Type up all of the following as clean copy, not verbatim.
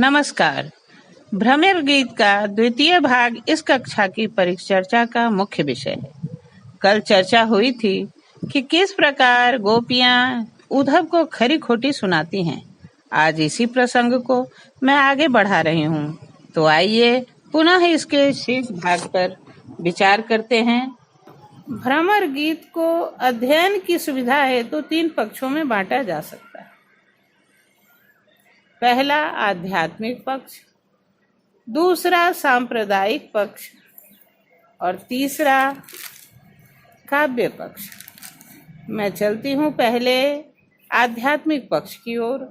नमस्कार। भ्रमर गीत का द्वितीय भाग इस कक्षा की परिचर्चा का मुख्य विषय है। कल चर्चा हुई थी कि किस प्रकार गोपियां उद्धव को खरी खोटी सुनाती हैं। आज इसी प्रसंग को मैं आगे बढ़ा रही हूँ, तो आइए पुनः इसके शेष भाग पर विचार करते हैं। भ्रमर गीत को अध्ययन की सुविधा है तो 3 पक्षों में बांटा जा सकता है। पहला आध्यात्मिक पक्ष, दूसरा सांप्रदायिक पक्ष और तीसरा काव्य पक्ष। मैं चलती हूँ पहले आध्यात्मिक पक्ष की ओर।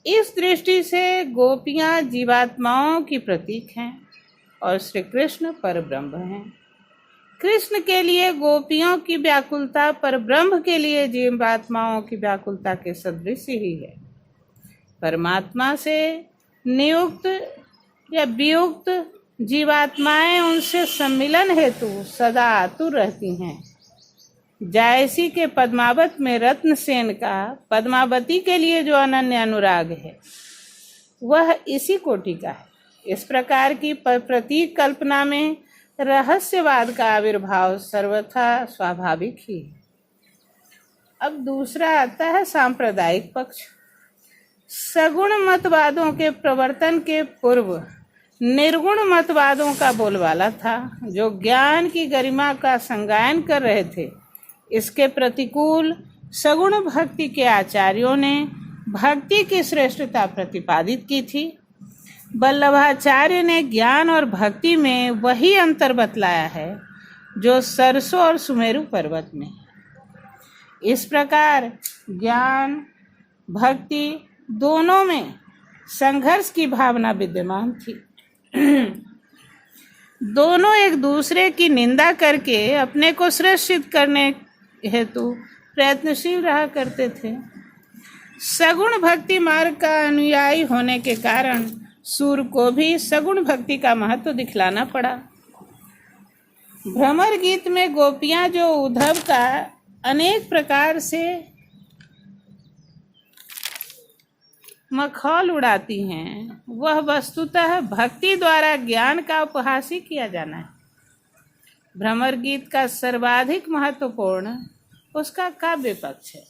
इस दृष्टि से गोपियाँ जीवात्माओं की प्रतीक हैं और श्री कृष्ण परब्रह्म हैं। कृष्ण के लिए गोपियों की व्याकुलता परब्रह्म के लिए जीवात्माओं की व्याकुलता के सदृश ही है। परमात्मा से नियुक्त या वियुक्त जीवात्माएं उनसे सम्मिलन हेतु सदा आतुर रहती हैं। जायसी के पद्मावत में रत्नसेन का पद्मावती के लिए जो अनन्य अनुराग है वह इसी कोटि का है। इस प्रकार की प्रतीक कल्पना में रहस्यवाद का आविर्भाव सर्वथा स्वाभाविक ही है। अब दूसरा आता है सांप्रदायिक पक्ष। सगुण मतवादों के प्रवर्तन के पूर्व निर्गुण मतवादों का बोलबाला था, जो ज्ञान की गरिमा का संगायन कर रहे थे। इसके प्रतिकूल सगुण भक्ति के आचार्यों ने भक्ति की श्रेष्ठता प्रतिपादित की थी। वल्लभाचार्य ने ज्ञान और भक्ति में वही अंतर बतलाया है जो सरसों और सुमेरु पर्वत में। इस प्रकार ज्ञान भक्ति दोनों में संघर्ष की भावना विद्यमान थी। दोनों एक दूसरे की निंदा करके अपने को श्रेष्ठ सिद्ध करने हेतु प्रयत्नशील रहा करते थे। सगुण भक्ति मार्ग का अनुयायी होने के कारण सूर को भी सगुण भक्ति का महत्व दिखलाना पड़ा। भ्रमर गीत में गोपियां जो उद्धव का अनेक प्रकार से मखौल उड़ाती हैं, वह वस्तुतः भक्ति द्वारा ज्ञान का उपहास ही किया जाना है। भ्रमर गीत का सर्वाधिक महत्वपूर्ण उसका काव्य पक्ष है।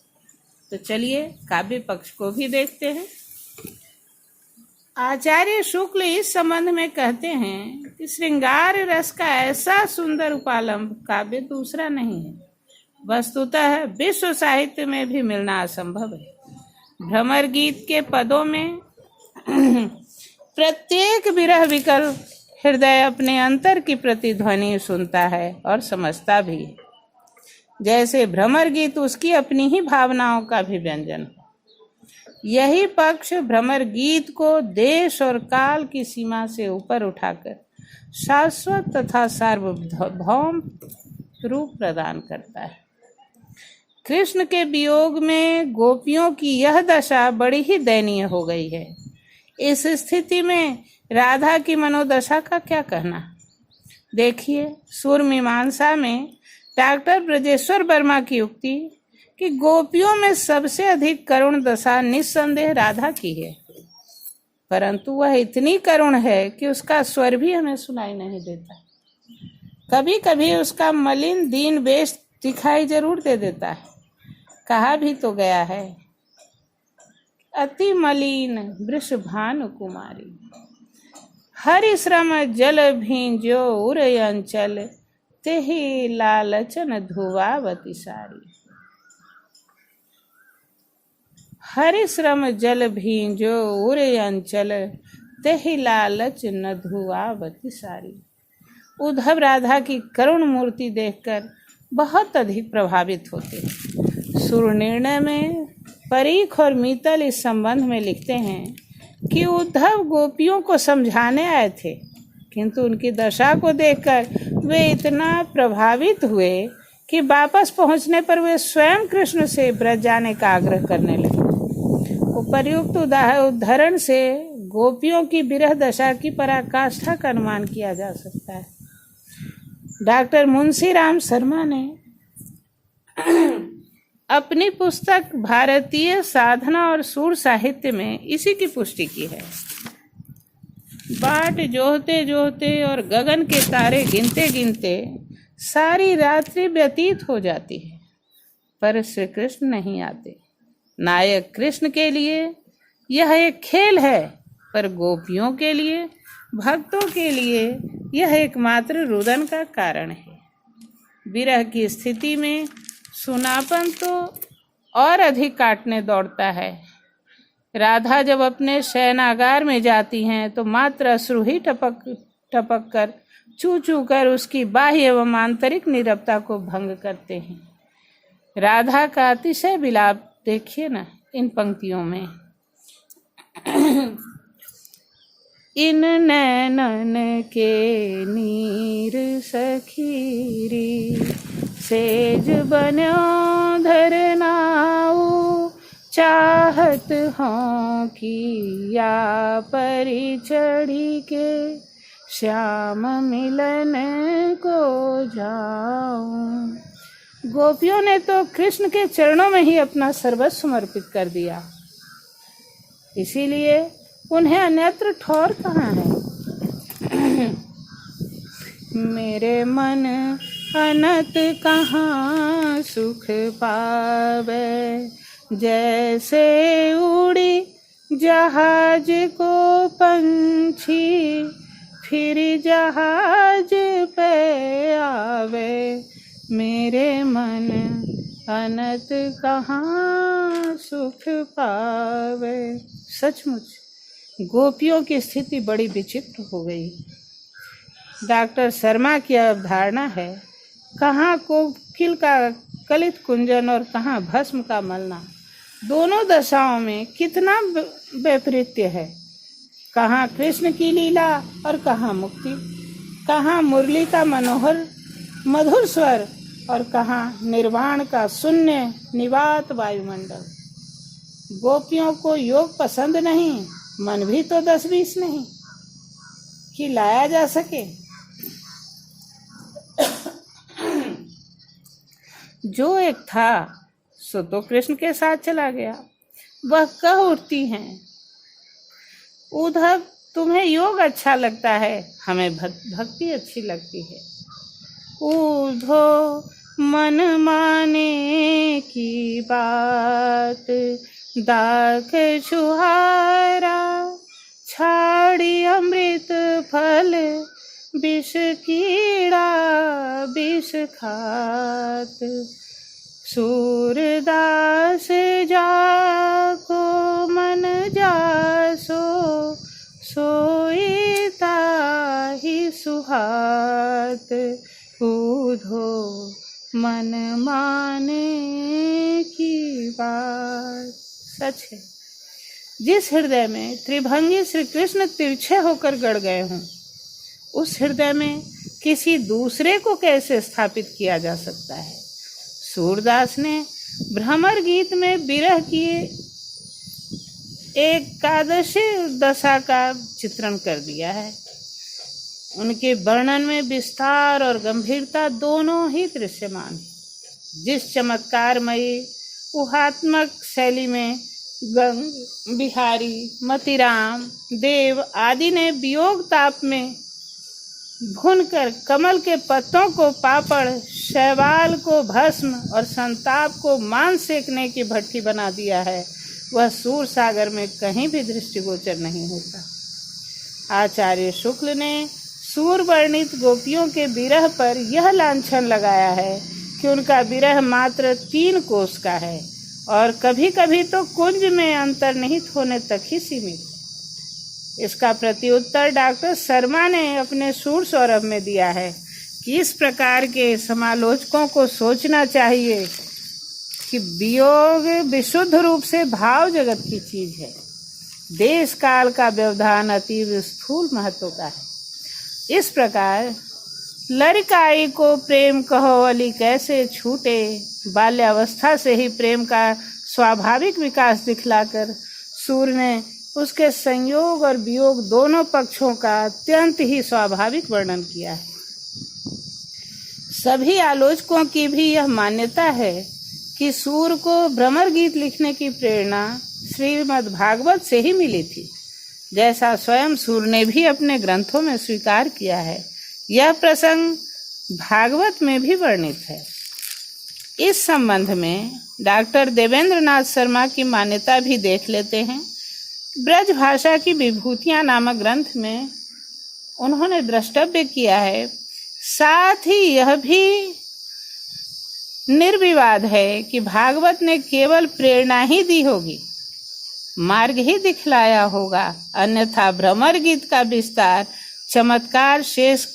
तो चलिए काव्य पक्ष को भी देखते हैं। आचार्य शुक्ल इस संबंध में कहते हैं कि श्रृंगार रस का ऐसा सुंदर उपालंब काव्य दूसरा नहीं है। वस्तुतः विश्व साहित्य में भी मिलना असंभव है। भ्रमर गीत के पदों में प्रत्येक विरह विकल हृदय अपने अंतर की प्रतिध्वनि सुनता है और समझता भी है। जैसे भ्रमर गीत उसकी अपनी ही भावनाओं का भी व्यंजन है। यही पक्ष भ्रमर गीत को देश और काल की सीमा से ऊपर उठाकर शाश्वत तथा सार्वभौम रूप प्रदान करता है। कृष्ण के वियोग में गोपियों की यह दशा बड़ी ही दयनीय हो गई है। इस स्थिति में राधा की मनोदशा का क्या कहना। देखिए सूर मीमांसा में डॉक्टर ब्रजेश्वर वर्मा की उक्ति कि गोपियों में सबसे अधिक करुण दशा निस्संदेह राधा की है, परंतु वह इतनी करुण है कि उसका स्वर भी हमें सुनाई नहीं देता। कभी कभी उसका मलिन दीन वेश दिखाई जरूर दे देता है। कहा भी तो गया है, अति मलिन वृषभानु कुमारी, हरि श्रम जल भींजो उर अंचल, तेहि लालचन धुआवती सारी। हरि श्रम जल भींजो उर अंचल, तेहि लालचन धुआवती सारी। उद्धव राधा की करुण मूर्ति देखकर बहुत अधिक प्रभावित होते हैं। सुर निर्णय में परीख और मीतल इस संबंध में लिखते हैं कि उद्धव गोपियों को समझाने आए थे, किंतु उनकी दशा को देखकर वे इतना प्रभावित हुए कि वापस पहुंचने पर वे स्वयं कृष्ण से ब्रज जाने का आग्रह करने लगे। उपर्युक्त उदाहरण से गोपियों की विरह दशा की पराकाष्ठा का अनुमान किया जा सकता है। डॉक्टर मुंशीराम शर्मा ने अपनी पुस्तक भारतीय साधना और सुर साहित्य में इसी की पुष्टि की है। बाट जोहते जोहते और गगन के तारे गिनते गिनते सारी रात्रि व्यतीत हो जाती है, पर श्री कृष्ण नहीं आते। नायक कृष्ण के लिए यह एक खेल है, पर गोपियों के लिए, भक्तों के लिए यह एकमात्र रुदन का कारण है। विरह की स्थिति में सुनापन तो और अधिक काटने दौड़ता है। राधा जब अपने शयनागार में जाती हैं तो मात्र अश्रु ही टपक टपक कर, चू चू कर उसकी बाह्य एवं आंतरिक नीरवता को भंग करते हैं। राधा का अतिशय विलाप देखिए ना इन पंक्तियों में। इन नैनन के नीर सखीरी, सेज बन्यो धरनाऊ, चाहत हों कि या परी चढ़ी के, श्याम मिलन को जाऊं। गोपियों ने तो कृष्ण के चरणों में ही अपना सर्वस्व समर्पित कर दिया, इसीलिए उन्हें अन्यत्र ठौर कहाँ है। मेरे मन अनत कहाँ सुख पावे, जैसे उड़ी जहाज को पंछी, फिर जहाज पे आवे। मेरे मन अनत कहाँ सुख पावे। सचमुच गोपियों की स्थिति बड़ी विचित्र हो गई। डॉक्टर शर्मा की अवधारणा है, कहाँ कोकिल का कलित कुंजन और कहाँ भस्म का मलना। दोनों दशाओं में कितना वैपरीत्य है। कहाँ कृष्ण की लीला और कहाँ मुक्ति, कहाँ मुरली का मनोहर मधुर स्वर और कहाँ निर्वाण का शून्य निवात वायुमंडल। गोपियों को योग पसंद नहीं, मन भी तो 10-20 नहीं कि लाया जा सके। जो एक था सो तो कृष्ण के साथ चला गया। वह कह उठती हैं, उद्धव तुम्हें योग अच्छा लगता है, हमें भक्ति अच्छी लगती है। उद्धव मन माने की बात, दाख छुहारा, छाड़ी अमृत फल, विष कीड़ा विष खात। सूरदास जाको मन जासो, सोई ताहि सुहात। उद्धो मन माने की बात। सच है, जिस हृदय में त्रिभंगी श्री कृष्ण तिरछे होकर गड़ गए हों, उस हृदय में किसी दूसरे को कैसे स्थापित किया जा सकता है। सूरदास ने भ्रमर गीत में विरह की एकादशी दशा का चित्रण कर दिया है। उनके वर्णन में विस्तार और गंभीरता दोनों ही दृश्यमान है। जिस चमत्कारमयी ऊहात्मक शैली में गंग, बिहारी, मतिराम, देव आदि ने वियोग ताप में भूनकर कमल के पत्तों को पापड़, शैवाल को भस्म और संताप को मांस सेकने की भट्टी बना दिया है, वह सूर सागर में कहीं भी दृष्टिगोचर नहीं होता। आचार्य शुक्ल ने सूर वर्णित गोपियों के विरह पर यह लांछन लगाया है कि उनका विरह मात्र 3 कोस का है और कभी कभी तो कुंज में अंतर्निहित होने तक ही सीमित। इसका प्रत्युत्तर डॉक्टर शर्मा ने अपने सूर सौरभ में दिया है कि इस प्रकार के समालोचकों को सोचना चाहिए कि वियोग विशुद्ध रूप से भाव जगत की चीज है। देश काल का व्यवधान अतीव स्थूल महत्व का है। इस प्रकार लड़काई को प्रेम कहो अली कैसे छूटे, बाल्यावस्था से ही प्रेम का स्वाभाविक विकास दिखलाकर सूर ने उसके संयोग और वियोग दोनों पक्षों का अत्यंत ही स्वाभाविक वर्णन किया है। सभी आलोचकों की भी यह मान्यता है कि सूर को भ्रमर गीत लिखने की प्रेरणा श्रीमद् भागवत से ही मिली थी। जैसा स्वयं सूर ने भी अपने ग्रंथों में स्वीकार किया है। यह प्रसंग भागवत में भी वर्णित है। इस संबंध में डॉक्टर देवेंद्र नाथ शर्मा की मान्यता भी देख लेते हैं। ब्रज भाषा की विभूतियां नामक ग्रंथ में उन्होंने द्रष्टव्य किया है। साथ ही यह भी निर्विवाद है कि भागवत ने केवल प्रेरणा ही दी होगी, मार्ग ही दिखलाया होगा, अन्यथा भ्रमर गीत का विस्तार, चमत्कार, शेष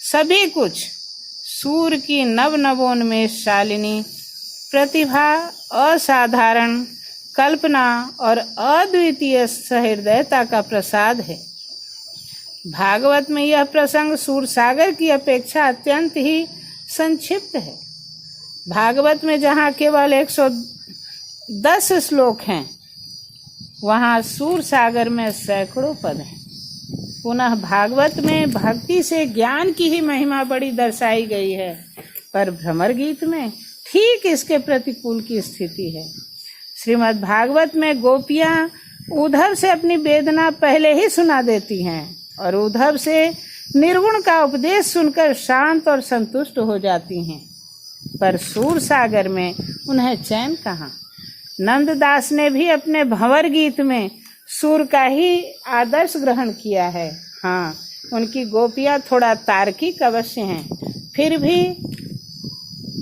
सभी कुछ सूर की नवोन्मेषशालिनी प्रतिभा, असाधारण कल्पना और अद्वितीय सहृदयता का प्रसाद है। भागवत में यह प्रसंग सूरसागर की अपेक्षा अत्यंत ही संक्षिप्त है। भागवत में जहाँ केवल 110 श्लोक हैं, वहाँ सूरसागर में सैकड़ों पद हैं। पुनः भागवत में भक्ति से ज्ञान की ही महिमा बड़ी दर्शाई गई है, पर भ्रमर गीत में ठीक इसके प्रतिकूल की स्थिति है। श्रीमद् भागवत में गोपियाँ उद्धव से अपनी वेदना पहले ही सुना देती हैं और उद्धव से निर्गुण का उपदेश सुनकर शांत और संतुष्ट हो जाती हैं, पर सूरसागर में उन्हें चैन कहाँ। नंददास ने भी अपने भंवर गीत में सूर का ही आदर्श ग्रहण किया है। हाँ, उनकी गोपियाँ थोड़ा तार्किक अवश्य हैं, फिर भी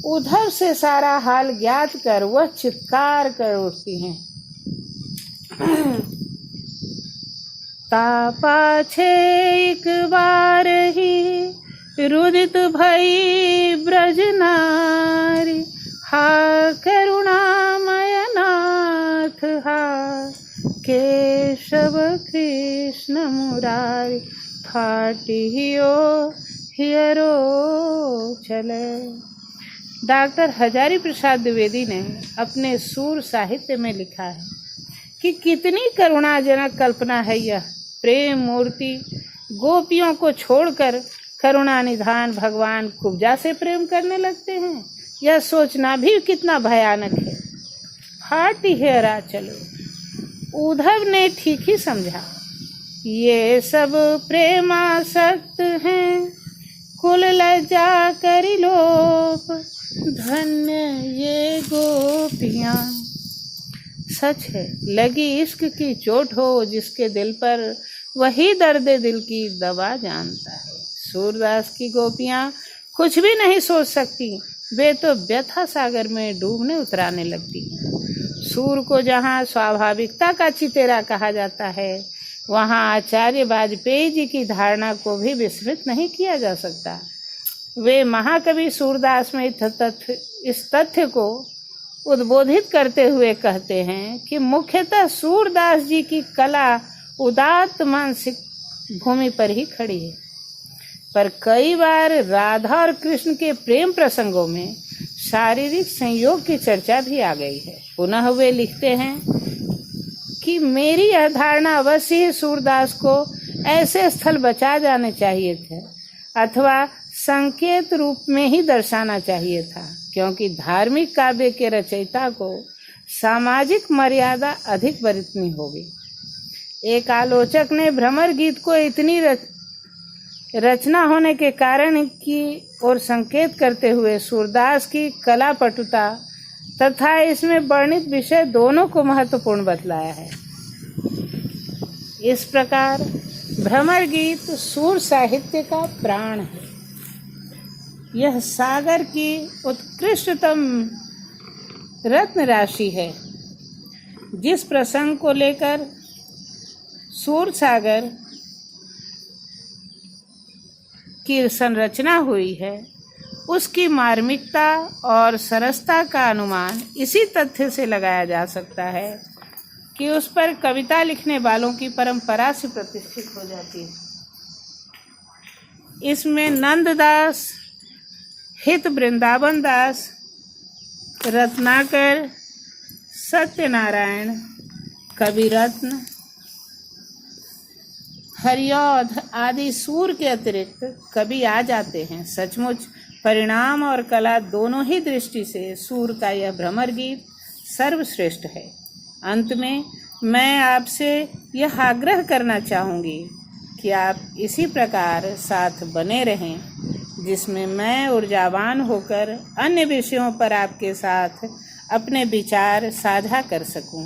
उद्धव से सारा हाल ज्ञात कर वह चित्कार कर उठती हैं। तापाछे एक बार ही रुदित भई ब्रज नारी, हा करुणामय नाथ हा केशव कृष्ण मुरारी, फाटियो हियरो चले। डॉक्टर हजारी प्रसाद द्विवेदी ने अपने सूर साहित्य में लिखा है कि कितनी करुणाजनक कल्पना है यह। प्रेम मूर्ति गोपियों को छोड़कर करुणा निधान भगवान कुब्जा से प्रेम करने लगते हैं। यह सोचना भी कितना भयानक है। फाटी हेरा चलो। उद्धव ने ठीक ही समझा, ये सब प्रेमासक्त हैं, कुल लज्जा करी लोप, धन्य ये गोपियाँ। सच है, लगी इश्क की चोट हो जिसके दिल पर, वही दर्द दिल की दवा जानता है। सूरदास की गोपियाँ कुछ भी नहीं सोच सकती, वे तो व्यथा सागर में डूबने उतराने लगती हैं। सूर को जहाँ स्वाभाविकता का चितेरा कहा जाता है, वहाँ आचार्य वाजपेयी जी की धारणा को भी विस्मृत नहीं किया जा सकता। वे महाकवि सूरदास में इस तथ्य को उद्बोधित करते हुए कहते हैं कि मुख्यतः सूरदास जी की कला उदात्त मानसिक भूमि पर ही खड़ी है, पर कई बार राधा और कृष्ण के प्रेम प्रसंगों में शारीरिक संयोग की चर्चा भी आ गई है। पुनः वे लिखते हैं कि मेरी यह धारणा अवश्य ही सूरदास को ऐसे स्थल बचा जाने चाहिए थे अथवा संकेत रूप में ही दर्शाना चाहिए था, क्योंकि धार्मिक काव्य के रचयिता को सामाजिक मर्यादा अधिक बरतनी होगी। एक आलोचक ने भ्रमर गीत को इतनी रचना होने के कारण की ओर संकेत करते हुए सूरदास की कला पटुता तथा इसमें वर्णित विषय दोनों को महत्वपूर्ण बतलाया है। इस प्रकार भ्रमर गीत सूर साहित्य का प्राण है। यह सागर की उत्कृष्टतम रत्न राशि है। जिस प्रसंग को लेकर सूर सागर की संरचना हुई है, उसकी मार्मिकता और सरसता का अनुमान इसी तथ्य से लगाया जा सकता है कि उस पर कविता लिखने वालों की परंपरा से प्रतिष्ठित हो जाती है। इसमें नंददास, हित वृंदावन दास, रत्नाकर, सत्यनारायण, कविरत्न, हरिऔध आदि सूर के अतिरिक्त कवि आ जाते हैं। सचमुच परिणाम और कला दोनों ही दृष्टि से सूर का यह भ्रमर गीत सर्वश्रेष्ठ है। अंत में मैं आपसे यह आग्रह करना चाहूँगी कि आप इसी प्रकार साथ बने रहें, जिसमें मैं ऊर्जावान होकर अन्य विषयों पर आपके साथ अपने विचार साझा कर सकूं।